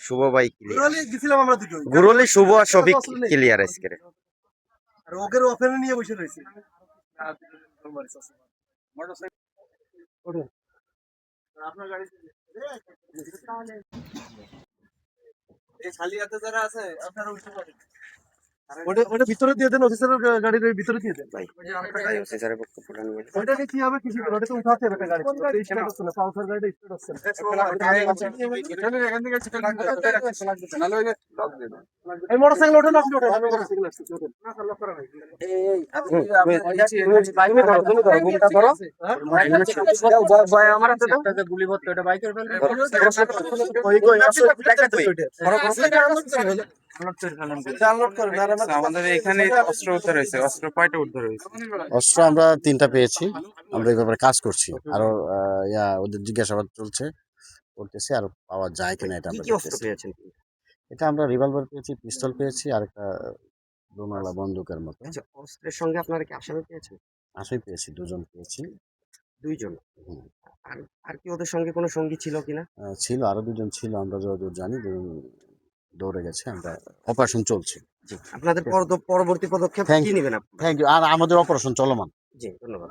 শুভ ভাই ক্লিয়ার, গুরুলি গেছিলাম আমরা দুটো। গুরুলি শুভ আর শফিক ক্লিয়ার আজকে। আর ওকে ওপেনে নিয়ে বসে রয়েছে। ওঠেন। আপনার গাড়ি এই খালি হাতে যারা আছে আপনারা উঠতে পারেন। ওটা ভিতরে দিয়ে দেন, অফিসারের গাড়ির ভিতরে দিয়ে দেন ভাই ভাই অফিসারের বক্তব্যটা নিয়ে ওইটাকে কি হবে কিছু করে, ওটা তো উঠাতে হবে একটা গাড়ি, স্টার্ট হচ্ছে না, পালসার গাড়িটা স্টার্ট হচ্ছে না। এই মোটরসাইকেল ওঠেন, আপনি ওঠেন, আমি মোটরসাইকেল আসছি, ওঠেন। আমাদের এখানে অস্ত্র উদ্ধার হয়েছে। অস্ত্র কয়টা উদ্ধার হয়েছে? অস্ত্র আমরা 3টা পেয়েছি। আমরা এই ব্যাপারে কাজ করছি, আরো ওদের জিজ্ঞাসাবাদ চলছে, করতেছি, আর পাওয়া যায় কিনা এটা কি আমরা কি অস্ত্র দেখতেছি। পেয়েছেন? এটা আমরা রিভলভার পেয়েছি, পিস্তল পেয়েছি, আর একটা দুমালা বন্দুকের মতো। আচ্ছা, অস্ত্রের সঙ্গে আপনারা কি আসামি পেয়েছেন? আশাই পেয়েছি, 2জন পেয়েছি। 2 জন। হুম। আর আর কি ওদের সঙ্গে কোনো সঙ্গী ছিল কিনা? ছিল, আরো 2জন ছিল, আমরা যতদূর জানি 2জন দৌড়ে গেছে। আমরা অপারেশন চলছে। জি, আপনাদের পরবর্তী পদক্ষেপ কি নেবেন আপনারা? Thank you. আর আমাদের অপারেশন চলমান। জি, ধন্যবাদ।